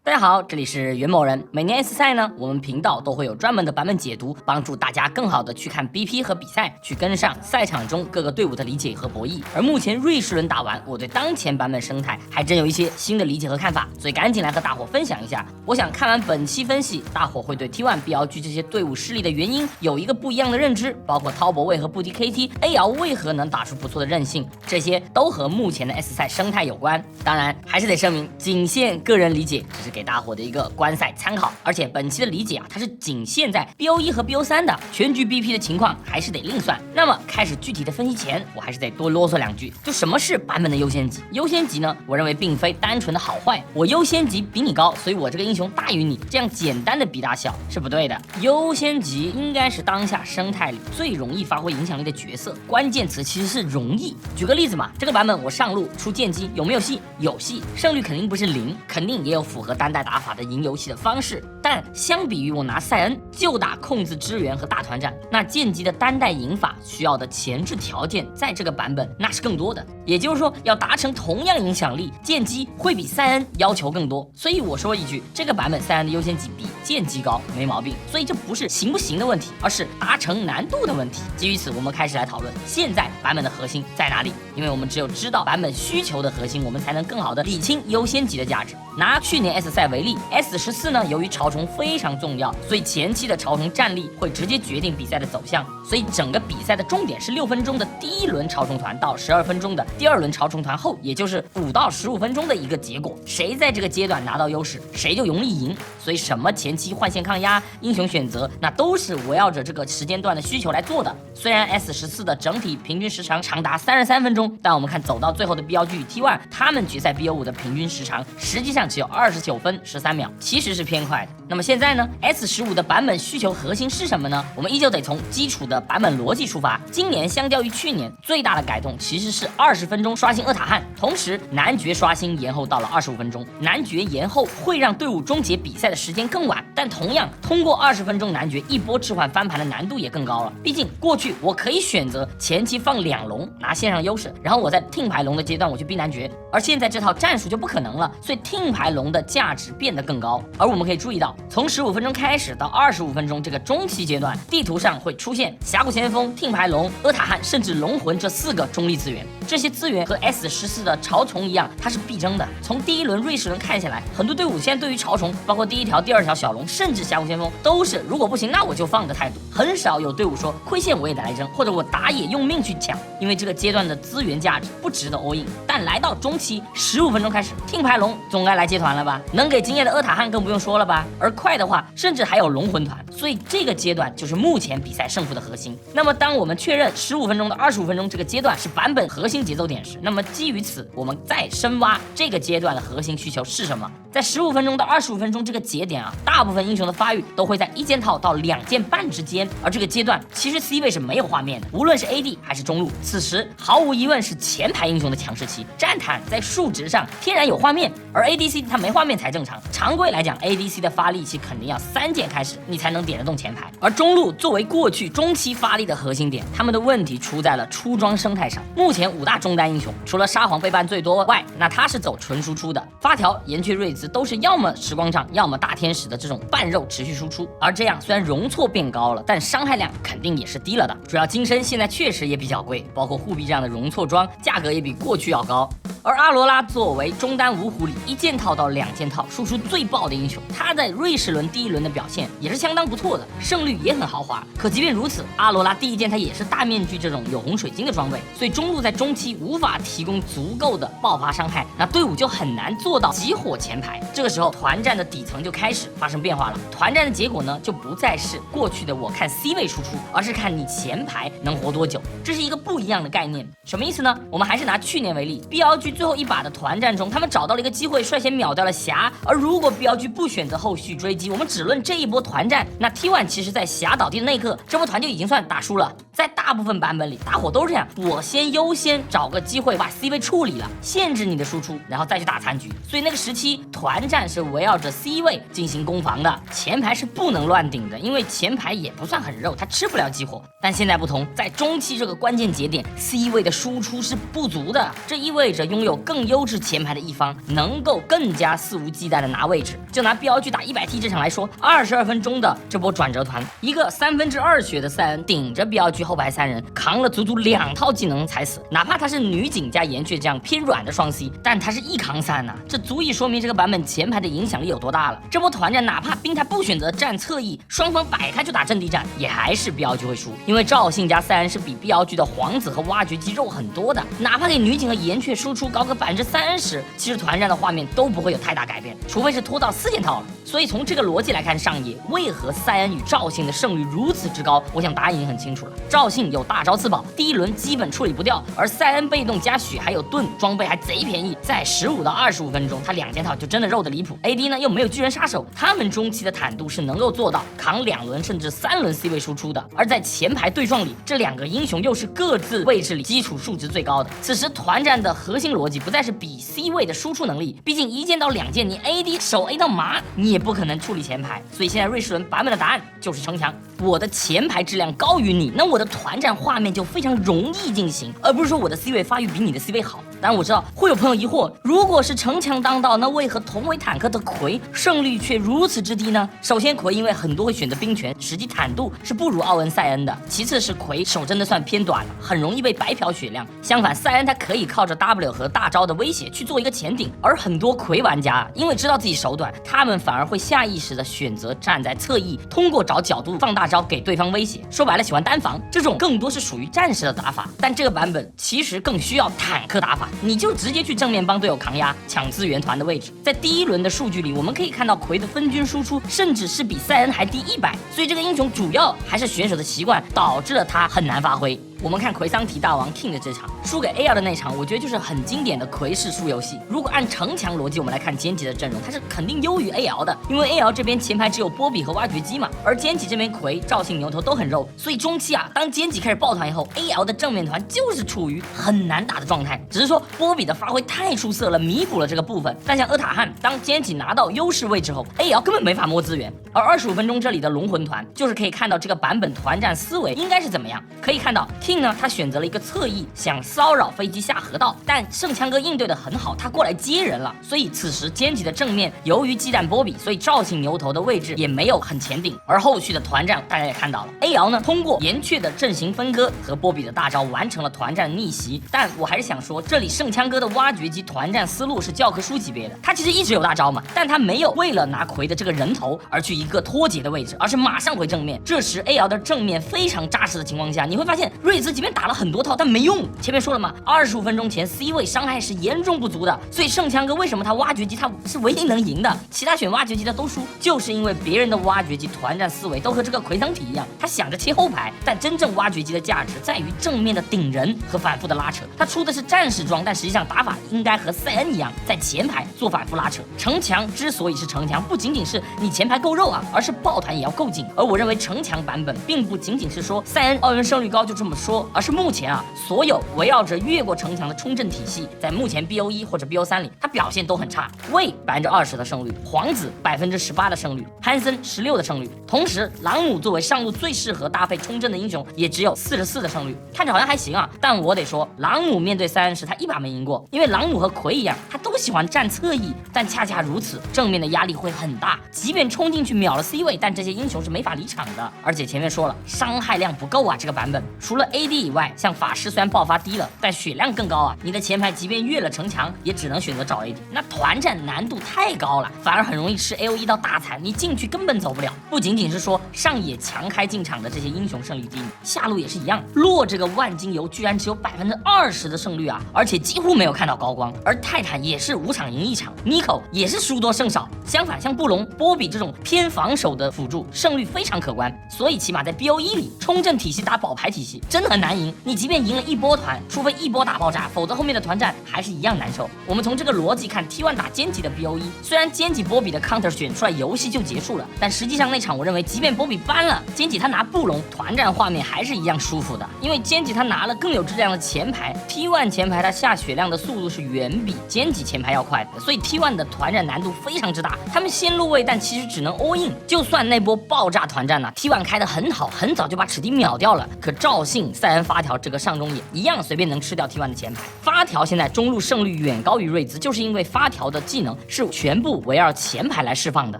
大家好，这里是袁某人。每年 S 赛呢，我们频道都会有专门的版本解读，帮助大家更好的去看 BP 和比赛，去跟上赛场中各个队伍的理解和博弈。而目前瑞士轮打完，我对当前版本生态还真有一些新的理解和看法，所以赶紧来和大伙分享一下。我想看完本期分析，大伙会对 T1、BLG 这些队伍失利的原因有一个不一样的认知，包括滔博为何不敌 KT，AL 为何能打出不错的韧性，这些都和目前的 S 赛生态有关。当然，还是得声明，仅限个人理解，只是给大伙的一个观赛参考。而且本期的理解它是仅限在 BO1 和 BO3 的，全局 BP 的情况还是得另算。那么开始具体的分析前，我还是得多啰嗦两句，就什么是版本的优先级？优先级呢，我认为并非单纯的好坏，我优先级比你高，所以我这个英雄大于你，这样简单的比大小是不对的。优先级应该是当下生态里最容易发挥影响力的角色，关键词其实是容易。举个例子嘛，这个版本我上路出剑姬有没有戏？有戏，胜率肯定不是0，肯定也有符合单代打法的赢游戏的方式，但相比于我拿赛恩就打控制支援和大团战，那剑姬的单代赢法需要的前置条件在这个版本那是更多的，也就是说要达成同样影响力，剑姬会比赛恩要求更多。所以我说一句，这个版本赛恩的优先级比剑姬高没毛病，所以这不是行不行的问题，而是达成难度的问题。基于此，我们开始来讨论现在版本的核心在哪里，因为我们只有知道版本需求的核心，我们才能更好的理清优先级的价值。拿去年 S 赛为例， S14 呢，由于潮虫非常重要，所以前期的潮虫战力会直接决定比赛的走向，所以整个比赛的重点是6分钟的第一轮潮虫团到12分钟的第二轮潮虫团后，也就是5到15分钟的一个结果，谁在这个阶段拿到优势，谁就容易赢。所以什么前期换线抗压、英雄选择，那都是围绕着这个时间段的需求来做的。虽然 S14 的整体平均时长长达33分钟，但我们看走到最后的 BLG 与 T1， 他们决赛 BO5 的平均时长实际上只有29分13秒，其实是偏快的。那么现在呢， S15 的版本需求核心是什么呢？我们依旧得从基础的版本逻辑出发。今年相较于去年最大的改动其实是20分钟刷新厄塔汉，同时男爵刷新延后到了25分钟。男爵延后会让队伍终结比赛的时间更晚，但同样通过20分钟男爵一波置换翻盘的难度也更高了。毕竟过去我可以选择前期放2龙拿线上优势，然后我在听牌龙的阶段我去逼男爵，而现在这套战术就不可能了，所以听牌龙的价值变得更高。而我们可以注意到，从15分钟开始到25分钟这个中期阶段，地图上会出现峡谷先锋、听牌龙、厄塔汉甚至龙魂这4个中立资源。这些资源和 S14 的潮虫一样，它是必争的。从第一轮瑞士轮看下来，很多队伍现在对于潮虫，包括第1条、第2条小龙，甚至峡谷先锋，都是如果不行那我就放的态度。很少有队伍说亏线我也得来争，或者我打野用命去抢，因为这个阶段的资源价值不值得 all in。但来到中期15分钟开始，听牌龙总该来接团了吧，能给经验的厄塔汉更不用说了吧，而快的话甚至还有龙魂团，所以这个阶段就是目前比赛胜负的核心。那么当我们确认15分钟到25分钟这个阶段是版本核心节奏点时，那么基于此我们再深挖这个阶段的核心需求是什么。在15分钟到25分钟这个节点啊，大部分英雄的发育都会在1件套到2件半之间，而这个阶段其实 C 位是没有画面的，无论是 AD 还是中路，此时毫无疑问是前排英雄的强势期。战坦在数值上天然有画面，而 ADC 它没画面才正常。常规来讲 ADC 的发力期肯定要3件开始，你才能点得动前排。而中路作为过去中期发力的核心点，他们的问题出在了出装生态上。目前5大中单英雄，除了沙皇背叛最多外，那他是走纯输出的，发条、岩雀、瑞兹都是要么时光杖，要么大天使的这种半肉持续输出。而这样虽然容错变高了，但伤害量肯定也是低了的。主要金身现在确实也比较贵，包括护臂这样的容错装价格也比过去要高。而阿罗拉作为中单5虎里1件套到2件套输出最爆的英雄，他在瑞士轮第1轮的表现也是相当不错的，胜率也很豪华。可即便如此，阿罗拉第1件他也是大面具这种有红水晶的装备，所以中路在中期无法提供足够的爆发伤害，那队伍就很难做到集火前排。这个时候团战的底层就开始发生变化了，团战的结果呢就不再是过去的我看 C 位输出，而是看你前排能活多久，这是一个不一样的概念。什么意思呢？我们还是拿去年为例， BLG 最后一把的团战中，他们找到了一个机会，率先秒掉了霞。而如果 BLG 不选择后续追击，我们只论这一波团战，那 T1 其实在霞倒地的那一刻，这波团就已经算打输了。在大部分版本里，大伙都是这样，我先优先找个机会把 C 位处理了，限制你的输出，然后再去打残局。所以那个时期团战是围绕着 C 位进行攻防的，前排是不能乱顶的，因为前排也不算很肉，它吃不了激活。但现在不同，在中期这个关键节点 ，C 位的输出是不足的，这意味着拥有更优质前排的一方能够更加肆无忌惮的拿位置。就拿 BLG 打100T 这场来说，22分钟的这波转折团，一个2/3血的赛恩顶着 BLG 后排3人，扛了足足2套技能才死。哪怕他是女警加岩雀这样偏软的双 C， 但他是1扛3呐，这足以说明这个版本前排的影响力有多大了。这波团战，哪怕冰台不选择站侧翼，双方摆开就打阵地战，也还是 BLG 会输，因为赵信加赛恩是比 BLG 的皇子和挖掘机肉很多的，哪怕给女警和岩雀输出高个30%，其实团战的画面都不会有太大改变，除非是拖到4件套了。所以从这个逻辑来看，上野为何赛恩与赵信的胜率如此之高，我想答案已经很清楚了。赵信有大招自保，第一轮基本处理不掉，而赛恩被动加血还有盾，装备还贼便宜，在15到25分钟，他2件套就真的肉的离谱。AD 呢又没有巨人杀手，他们中期的坦度是能够做到扛2轮甚至3轮 C 位输出的。而在前排对撞里，这2个英雄又是各自位置里基础数值最高的。此时团战的核心逻辑不再是比 C 位的输出能力，毕竟1件到2件，你 AD 手 A 到麻，你也不可能处理前排。所以现在瑞士轮版本的答案就是城墙，我的前排质量高于你，那我的团战画面就非常容易进行，而不是说我的 C 位发育比你的 C 位好。当然我知道会有朋友疑惑，如果是城墙当道，那为何同为坦克的奎胜率却如此之低呢？首先奎因为很多会选择冰拳，实际坦度是不如奥恩塞恩的，其次是奎手真的算偏短了，很容易被白嫖血量。相反塞恩他可以靠着 W 和大招的威胁去做一个前顶，而很多奎玩家因为知道自己手短，他们反而会下意识的选择站在侧翼，通过找角度放大招给对方威胁，说白了喜欢单防，这种更多是属于战士的打法。但这个版本其实更需要坦克打法，你就直接去正面帮队友扛压抢资源团的位置。在第一轮的数据里，我们可以看到奎的分均输出甚至是比塞恩还低100，所以这个英雄主要还是选手的习惯导致了他很难发挥。我们看奎桑提大王 King 的这场输给 AL 的那场，我觉得就是很经典的奎式输游戏。如果按城墙逻辑，我们来看歼击的阵容，他是肯定优于 AL 的，因为 AL 这边前排只有波比和挖掘机嘛，而歼击这边奎、赵信、牛头都很肉，所以中期啊，当歼击开始抱团以后 ，AL 的正面团就是处于很难打的状态。只是说波比的发挥太出色了，弥补了这个部分。但像阿塔汉当歼击拿到优势位置后 ，AL 根本没法摸资源。而25分钟这里的龙魂团，就是可以看到这个版本团战思维应该是怎么样。可以看到 King 呢，他选择了一个侧翼，想骚扰飞机下河道，但圣枪哥应对的很好，他过来接人了，所以此时歼击的正面由于忌惮波比，所以赵信牛头的位置也没有很前顶。而后续的团战大家也看到了 ，AL 呢通过岩雀的阵型分割和波比的大招完成了团战逆袭。但我还是想说，这里圣枪哥的挖掘机团战思路是教科书级别的，他其实一直有大招嘛，但他没有为了拿奎的这个人头而去一个脱节的位置，而是马上回正面。这时 AL 的正面非常扎实的情况下，你会发现瑞兹即便打了很多套，但没用。前面说了嘛，25分钟前 C 位伤害是严重不足的，所以圣枪哥为什么他挖掘机他是唯一能赢的，其他选挖掘机的都输，就是因为别人的挖掘机团战思维都和这个奎桑体一样，他想着切后排，但真正挖掘机的价值在于正面的顶人和反复的拉扯。他出的是战士装，但实际上打法应该和塞恩一样，在前排做反复拉扯。城墙之所以是城墙，不仅仅是你前排够肉啊，而是抱团也要够紧。而我认为城墙版本并不仅仅是说塞恩奥运胜率高就这么说，而是目前啊，所有围绕着越过城墙的冲阵体系，在目前 BO1 或者 BO3里，它表现都很差。魏20%的胜率，皇子18%的胜率，潘森16%的胜率。同时，朗姆作为上路最适合搭配冲阵的英雄，也只有44%的胜率，看着好像还行啊。但我得说，朗姆面对塞恩时，他一把没赢过，因为朗姆和奎一样，他都喜欢站侧翼，但恰恰如此，正面的压力会很大。即便冲进去秒了 C 位，但这些英雄是没法离场的。而且前面说了，伤害量不够啊，这个版本除了 AD 以外，像法师虽然爆发低了，但血量更高啊。你的前排即便越了城墙，也只能选择找 AD， 那团战难度太高了，反而很容易吃 AOE 到大残，你进去根本走不了。不仅仅是说上野强开进场的这些英雄胜率低，下路也是一样。洛这个万金油居然只有20%的胜率啊，而且几乎没有看到高光。而泰坦也是5场赢1场，尼可也是输多胜少。相反，像布隆、波比这种偏防守的辅助，胜率非常可观。所以起码在 BO1 里，冲阵体系打保牌体系真的很难赢。你即便赢了一波团，除非一波打爆炸，否则后面的团战还是一样难受。我们从这个逻辑看 ，T1 打歼击的 BO1，虽然歼击波比的 counter 选出来游戏就结束了，但实际上那场我认为，即便波比搬了，歼击他拿布隆团战画面还是一样舒服的，因为菅井他拿了更有质量的前排 ，T1 前排他下血量的速度是远比菅井前排要快的，所以 T1 的团战难度非常之大。他们先入位，但其实只能 all in。就算那波爆炸团战呢，T1 开得很好，很早就把齿地秒掉了，可赵信、塞恩、发条这个上中野一样随便能吃掉 T1 的前排。发条现在中路胜率远高于瑞兹，就是因为发条的技能是全部围绕前排来释放的，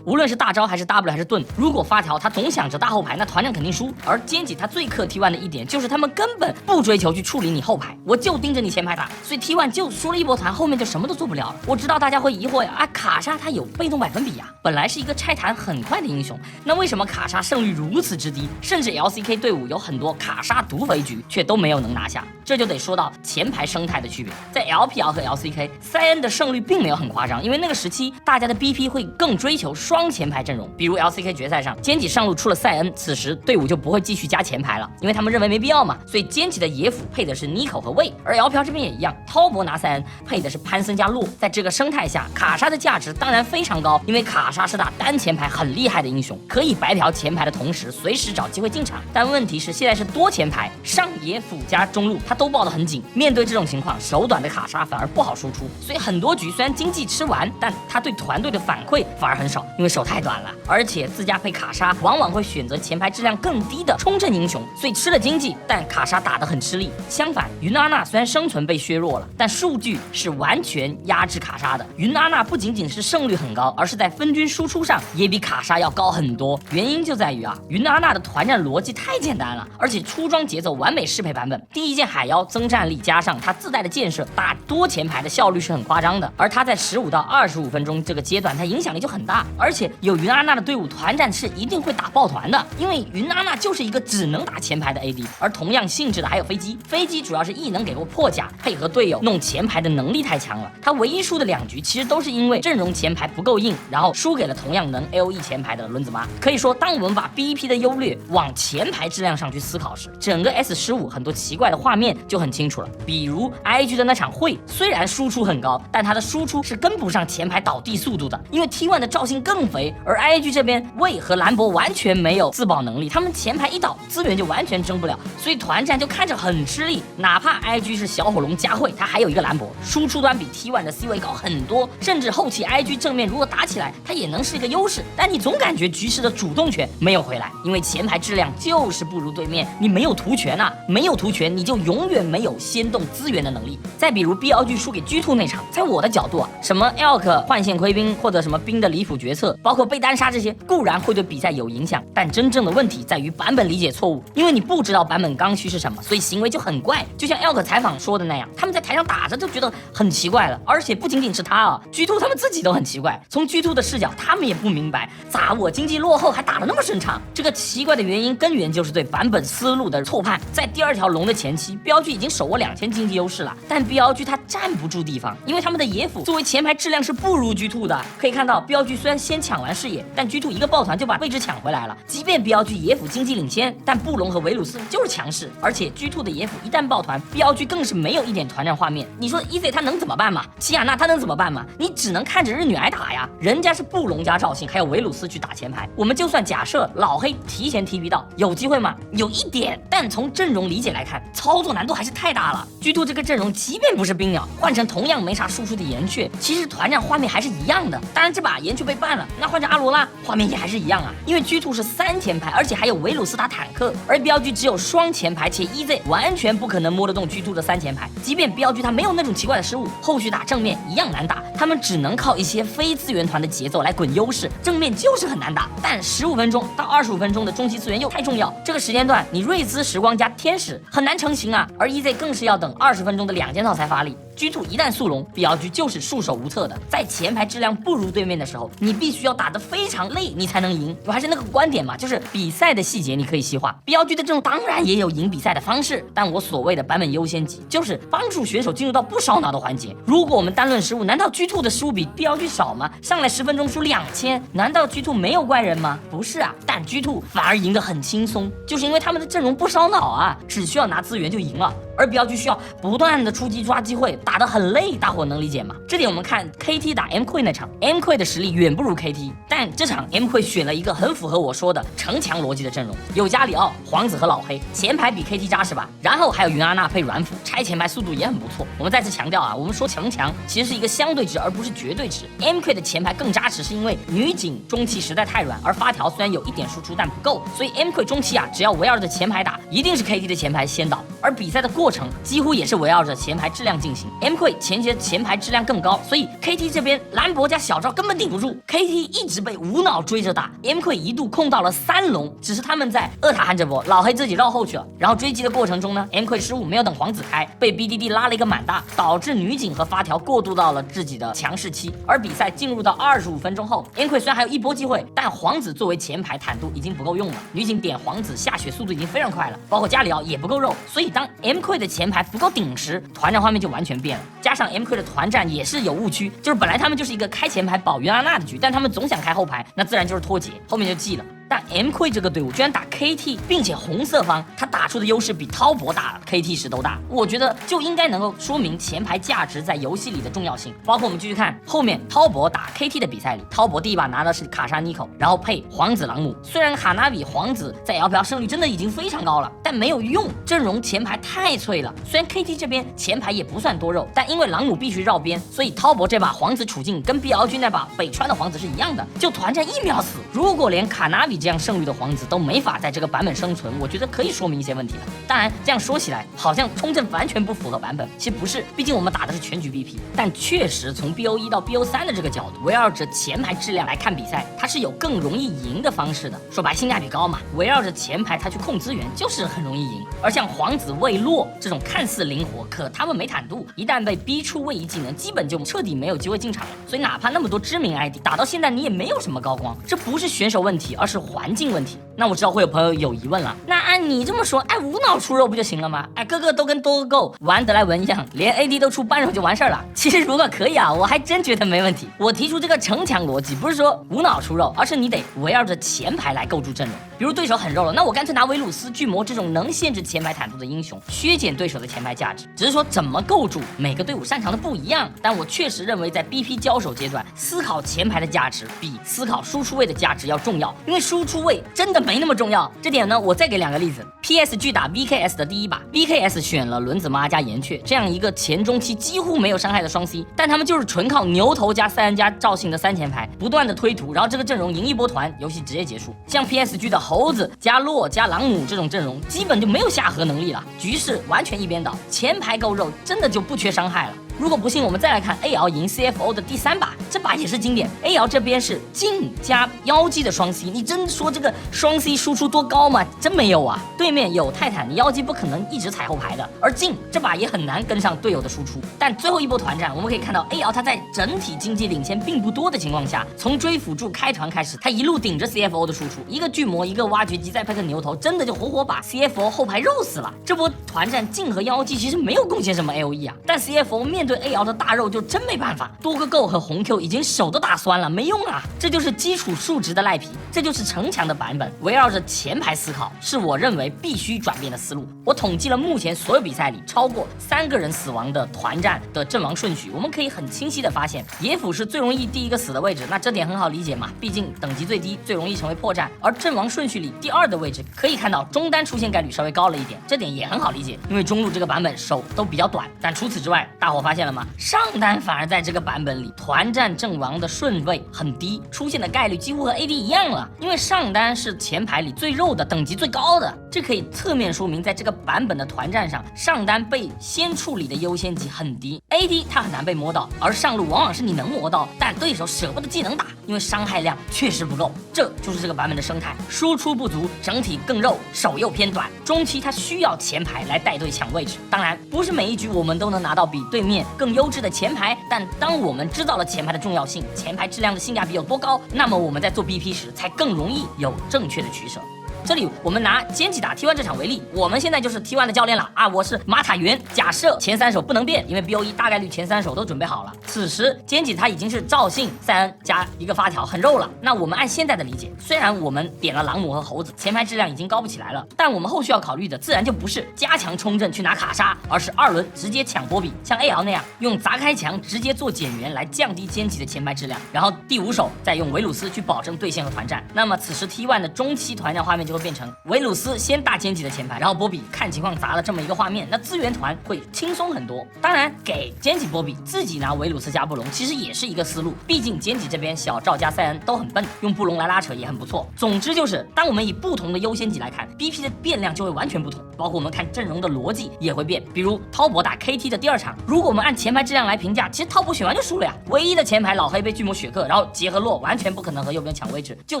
无论是大招还是 W 还是盾，如果发条他总想着大后排，那团战肯定输。而菅井他最克 T1 的一点就是他们根本不追求去处理你后排，我就盯着你前排打，所以 T1 就输了一波团，后面就什么都做不了了。我知道大家会疑惑呀，卡莎他有被动百分比呀，本来是一个拆弹很快的英雄，那为什么卡莎胜率如此之低？甚至 LCK 队伍有很多卡莎独肥局，却都没有能拿下，这就得说到前排生态的区别。在 LPL 和 LCK， 塞恩的胜率并没有很夸张，因为那个时期大家的 BP 会更追求双前排阵容，比如 LCK 决赛上，菅井上路出了塞恩，此时队伍就不会继续加前排了，因为他们认为没必要嘛，所以菅井的野辅配的是 Nico 和魏，而 LPL 这边也一样，滔博拿塞恩配的是潘森加洛。在这个生态下，卡莎的价值当然非常高，因为卡莎是打单前排很厉害的英雄，可以白嫖前排的同时随时找机会进场。但问题是现在是多前排，上野辅加中路他都抱得很紧，面对这种情况，手短的卡莎反而不好输出，所以很多局虽然经济吃完，但他对团队的反馈反而很少，因为手太短了。而且自家配卡莎往往会选择前排质量更低的冲阵英雄，所以吃了经济，但卡莎打得很吃力。相反，云娜娜虽然生存被削弱了，但数据是完全压制卡莎的。云娜娜不仅仅是胜率很高，而是在分军输出上也比卡莎要高很多。原因就在于云娜娜的团战逻辑太简单了，而且出装节奏完美适配版本。第一件海妖增战力加上它自带的建设，打多前排的效率是很夸张的。而它在15到25分钟这个阶段，它影响力就很大。而且有云娜娜的队伍，团战是一定会打爆团的，因为云娜娜就是一个只能打前排的 AD。而同样性质的还有飞机，飞机主要是异能给过破甲，配合队友弄前排的能力太强了。他唯一输的2局其实都是因为阵容前排不够硬，然后输给了同样能 AOE 前排的轮子妈。可以说，当我们把 BP 的优劣往前排质量上去思考时，整个 S15很多奇怪的画面就很清楚了。比如 IG 的那场会，虽然输出很高，但它的输出是跟不上前排倒地速度的，因为 T1 的赵信更肥，而 IG 这边魏和兰博完全没有自保能力，他们前排一倒，资源就完全争不了，所以团战就看着很吃力。哪怕 IG 是小火龙加会，他还有一个兰博，输出端比 T1 的 C 位高很多，甚至后期 IG 正面如果打起来，它也能是一个优势，但你总感觉局势的主动权没有回来，因为前排质量就是不如对面，你没有图权没有图权你就永远没有先动资源的能力。再比如 BLG 输给 G2 那场，在我的角度什么 Elk 换线亏兵或者什么兵的离谱决策，包括被单杀这些，固然会对比赛有影响，但真正的问题在于版本理解错误，因为你不知道版本刚需是什么，所以行为就很怪。就像 Elk 采访说的那样，他们在台上打着就觉得很奇怪了，而且不仅仅是他G2 他们自己都很奇怪，从 G2 的视角他们也不明白咋我经济落后还打得那么顺畅。这个奇怪的原因根源就是对版本思路的错判。在第2条龙的前期，BLG 已经手握2000经济优势了，但 BLG 他站不住地方，因为他们的野辅作为前排质量是不如 G2 的。可以看到 BLG 虽然先抢完视野，但 G2 一个抱团就把位置抢回来了。即便 BLG 野辅经济领先，但布隆和维鲁斯就是强势，而且 G2 的野辅一旦抱团， BLG 更是没有一点团战画面。你说 EZ 他能怎么办嘛？齐亚娜他能怎么办嘛？你只能看着日女挨打呀，人家是布隆加赵信还有维鲁斯去打前排，我们就算假设老黑提前 TP 到，有机会吗？有一点，但从阵容理解来看，操作难度还是太大了。G2 这个阵容即便不是冰鸟，换成同样没啥输出的岩雀，其实团战画面还是一样的。当然这把岩雀被ban了，那换成阿罗拉画面也还是一样因为 G2 是3前排，而且还有维鲁斯打坦克，而 BLG 只有双前排，且 EZ 完全不可能摸得动 G2 的3前排。即便 BLG 他没有那种奇怪的失误，后续打正面一样难打，他们只能靠一些非资源团的节奏来滚优势，正面就是很难打。但15分钟到25分钟的中期资源又太重要，这个时间段你瑞兹时光加天使很难成型而 EZ 更是要等20分钟的2件套才发力。G2 一旦速龙 ，BLG 就是束手无策的。在前排质量不如对面的时候，你必须要打得非常累，你才能赢。我还是那个观点嘛，就是比赛的细节你可以细化。BLG 的这种当然也有赢比赛的方式，但我所谓的版本优先级，就是帮助选手进入到不烧脑的环节。如果我们单论失误，难道 G2 的失误比 BLG 少吗？上来10分钟输2000，难道 G2 没有怪人吗？不是但但 G2 反而赢得很轻松，就是因为他们的阵容不烧脑啊，只需要拿资源就赢了。而BLG需要不断的出击抓机会，打得很累，大伙能理解吗？这点我们看 KT 打 mQueen 那场 ，mQueen 的实力远不如 KT， 但这场 mQueen 选了一个很符合我说的城墙逻辑的阵容，有加里奥、皇子和老黑，前排比 KT 扎实吧？然后还有云阿娜配软辅，拆前排速度也很不错。我们再次强调啊，我们说城墙其实是一个相对值，而不是绝对值。mQueen 的前排更扎实，是因为女警中期实在太软，而发条虽然有一点输出但不够，所以 mQueen 中期啊，只要围绕着前排打，一定是 KT 的前排先倒。而比赛的过程几乎也是围绕着前排质量进行。mQueen 前期的前排质量更高，所以 KT 这边兰博加小赵根本顶不住 ，KT 一直被无脑追着打 ，mQueen 一度控到了3龙，只是他们在2塔hand这波，老黑自己绕后去了。然后追击的过程中呢 ，mQueen 失误没有等皇子开，被 BDD 拉了一个满大，导致女警和发条过渡到了自己的强势期。而比赛进入到25分钟后 ，mQueen 虽然还有一波机会，但皇子作为前排坦度已经不够用了，女警点皇子下血速度已经非常快了，包括加里奥也不够肉，所以当 mQueen 的前排不够顶时，团战画面就完全变了。加上 mQueen 的团战也是有误区，就是本来他们就是一个开前排保云阿娜的局，但他们总想开后排，那自然就是脱节，后面就记了。但 mQueen 这个队伍居然打 KT， 并且红色方他打出的优势比滔博打 KT 时都大，我觉得就应该能够说明前排价值在游戏里的重要性。包括我们继续看后面滔博打 KT 的比赛里，滔博第一把拿的是卡莎妮口，然后配皇子朗姆。虽然卡纳比皇子在 LPL 胜率真的已经非常高了，但没有用，阵容前排太脆了。虽然 KT 这边前排也不算多肉，但因为朗姆必须绕边，所以滔博这把皇子处境跟 BLG 那把北川的皇子是一样的，就团战1秒死。如果连卡纳比这样胜率的皇子都没法在这个版本生存，我觉得可以说明一些问题了。当然，这样说起来好像冲阵完全不符合版本，其实不是，毕竟我们打的是全局 BP。但确实从 BO1 到 BO3 的这个角度，围绕着前排质量来看比赛，它是有更容易赢的方式的。说白，性价比高嘛，围绕着前排他去控资源，就是很容易赢。而像皇子、魏洛这种看似灵活，可他们没坦度，一旦被逼出位移技能，基本就彻底没有机会进场了。所以哪怕那么多知名 ID 打到现在，你也没有什么高光，这不是选手问题，而是环境问题。那我知道会有朋友有疑问了，那按你这么说，无脑出肉不就行了吗？个个都跟多个够玩得来文一样，连 AD 都出半肉就完事儿了。其实如果可以啊，我还真觉得没问题。我提出这个城墙逻辑，不是说无脑出肉，而是你得围绕着前排来构筑阵容。比如对手很肉了，那我干脆拿维鲁斯、巨魔这种能限制前排坦度的英雄，削减对手的前排价值。只是说怎么构筑，每个队伍擅长的不一样。但我确实认为在 BP 交手阶段，思考前排的价值比思考输出位的价值要重要，因为输出位真的没那么重要。这点呢，我再给2个例子。PSG 打 VKS 的第一把 ，VKS 选了轮子妈加岩雀这样一个前中期几乎没有伤害的双 C， 但他们就是纯靠牛头加塞恩加赵信的3前排不断的推图，然后这个阵容赢一波团，游戏直接结束。像 PSG 的猴子加洛加朗姆这种阵容，基本就没有下河能力了，局势完全一边倒，前排够肉，真的就不缺伤害了。如果不信，我们再来看 AL 赢 CFO 的第3把，这把也是经典。AL 这边是镜加妖姬的双 C， 你真说这个双 C 输出多高吗？真没有啊！对面有泰坦，你妖姬不可能一直踩后排的，而镜这把也很难跟上队友的输出。但最后一波团战，我们可以看到 AL 他在整体经济领先并不多的情况下，从追辅助开团开始，他一路顶着 CFO 的输出，一个巨魔，一个挖掘机，再配个牛头，真的就活活把 CFO 后排肉死了。这波团战镜和妖姬其实没有贡献什么 AOE 啊，但 CFO 面对 AL 的大肉就真没办法，多个 Go 和红 Q 已经手都打酸了，没用啊！这就是基础数值的赖皮，这就是城墙的版本。围绕着前排思考，是我认为必须转变的思路。我统计了目前所有比赛里超过3个人死亡的团战的阵亡顺序，我们可以很清晰的发现，野辅是最容易第一个死的位置，那这点很好理解嘛，毕竟等级最低，最容易成为破绽。而阵亡顺序里第2的位置，可以看到中单出现概率稍微高了一点，这点也很好理解，因为中路这个版本手都比较短。但除此之外，大伙发现了吗？上单反而在这个版本里团战阵亡的顺位很低，出现的概率几乎和 AD 一样了，因为上单是前排里最肉的，等级最高的，这可以侧面说明在这个版本的团战上，上单被先处理的优先级很低， AD 它很难被摸到，而上路往往是你能摸到，但对手舍不得技能打，因为伤害量确实不够。这就是这个版本的生态，输出不足，整体更肉，手又偏短，中期它需要前排来带队抢位置。当然不是每一局我们都能拿到比对面更优质的前排，但当我们知道了前排的重要性，前排质量的性价比有多高，那么我们在做 BP 时才更容易有正确的取舍。这里我们拿菅井打 T1 这场为例，我们现在就是 T1 的教练了啊，我是马塔元。假设前3手不能变，因为 BO1 大概率前3手都准备好了。此时菅井他已经是赵信、塞恩加一个发条，很肉了。那我们按现在的理解，虽然我们点了朗姆和猴子，前排质量已经高不起来了，但我们后续要考虑的自然就不是加强冲阵去拿卡莎，而是2轮直接抢波比，像 AL 那样用砸开墙直接做减员来降低菅井的前排质量，然后第5手再用维鲁斯去保证对线和团战。那么此时 T1 的中期团战画面就会变成维鲁斯先大菅井的前排，然后波比看情况砸了这么一个画面，那资源团会轻松很多。当然给菅井波比自己拿维鲁斯加布隆其实也是一个思路，毕竟菅井这边小赵加塞恩都很笨，用布隆来拉扯也很不错。总之就是当我们以不同的优先级来看 BP 的变量就会完全不同，包括我们看阵容的逻辑也会变。比如滔博打 KT 的第2场，如果我们按前排质量来评价，其实滔博选完就输了呀。唯一的前排老黑被巨魔雪克，然后结合洛完全不可能和右边抢位置，就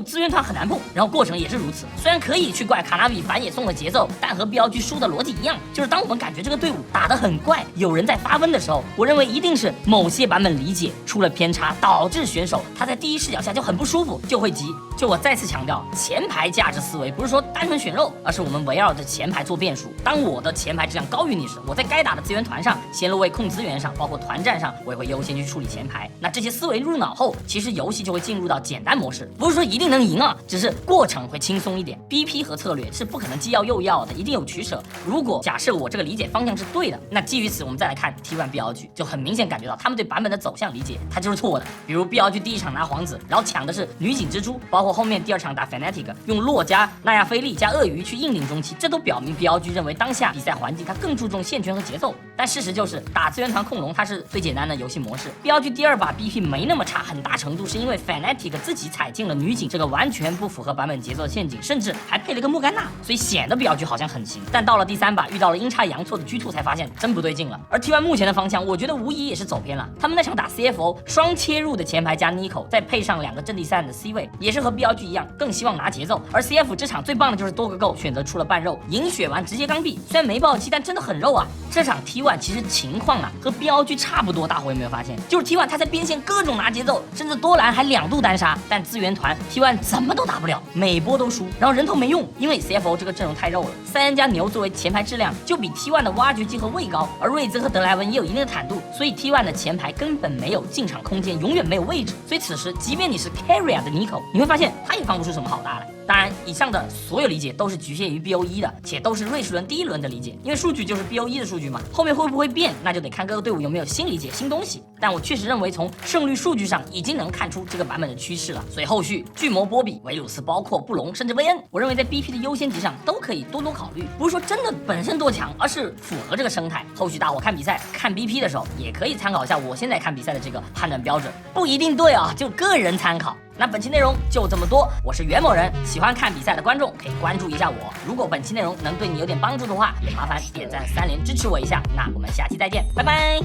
资源团很难碰，然后过程也是如此。虽然可以去怪卡纳比反野送的节奏，但和 BLG 输的逻辑一样，就是当我们感觉这个队伍打得很怪，有人在发瘟的时候，我认为一定是某些版本理解出了偏差，导致选手他在第一视角下就很不舒服，就会急。就我再次强调，前排价值思维不是说单纯选肉，而是我们围绕着前排做变数。当我的前排质量高于你时，我在该打的资源团上，先入为控资源上，包括团战上，我也会优先去处理前排。那这些思维入脑后，其实游戏就会进入到简单模式，不是说一定能赢啊，只是过程会轻松一点。BP 和策略是不可能既要又要的，一定有取舍。如果假设我这个理解方向是对的，那基于此我们再来看 T1 BLG， 就很明显感觉到他们对版本的走向理解它就是错的。比如 BLG 第1场拿皇子，然后抢的是女警蜘蛛，包括后面第2场打 Fnatic 用洛加纳亚菲利加鳄鱼去硬顶中期，这都表明 BLG 认为当下比赛环境它更注重线权和节奏。但事实就是打资源团控龙它是最简单的游戏模式。BLG 第2把 BP 没那么差，很大程度是因为 Fnatic 自己踩进了女警这个完全不符合版本节奏的陷阱，甚至还配了个莫甘娜，所以显得 BLG 好像很行。但到了第3把遇到了阴差阳错的G2，才发现真不对劲了。而 T1 目前的方向，我觉得无疑也是走偏了。他们那场打 CFO 双切入的前排加 Nico， 再配上2个阵地3的 C 位，也是和 BLG 一样，更希望拿节奏。而 CF 这场最棒的就是多个 Go 选择出了半肉，银血完直接刚毙，虽然没暴击，但真的很肉啊。这场 T1 其实情况啊和 BLG 差不多，大伙有没有发现？就是 T1 他在边线各种拿节奏，甚至多兰还2度单杀，但资源团 T1 怎么都打不了，每波都输，然后人头没用，因为 CFO 这个阵容太肉了。塞恩加牛作为前排质量就比 T1 的挖掘机和位高，而瑞兹和德莱文也有一定的坦度，所以 T1 的前排根本没有进场空间，永远没有位置。所以此时即便你是 Carrier 的 Nico， 你会发现他也放不出什么好大来。当然，以上的所有理解都是局限于 BO1 的，且都是瑞士轮第1轮的理解，因为数据就是 BO1 的数据嘛，后面会不会变，那就得看各个队伍有没有新理解、新东西。但我确实认为从胜率数据上已经能看出这个版本的趋势了，所以后续巨魔波比、维鲁斯，包括布隆，甚至薇恩，我认为在 BP 的优先级上都可以多多考虑。不是说真的本身多强，而是符合这个生态。后续大伙看比赛、看 BP 的时候，也可以参考一下我现在看比赛的这个判断标准，不一定对啊，就个人参考。那本期内容就这么多，我是袁某人，喜欢看比赛的观众可以关注一下我。如果本期内容能对你有点帮助的话，也麻烦点赞3连支持我一下。那我们下期再见，拜拜。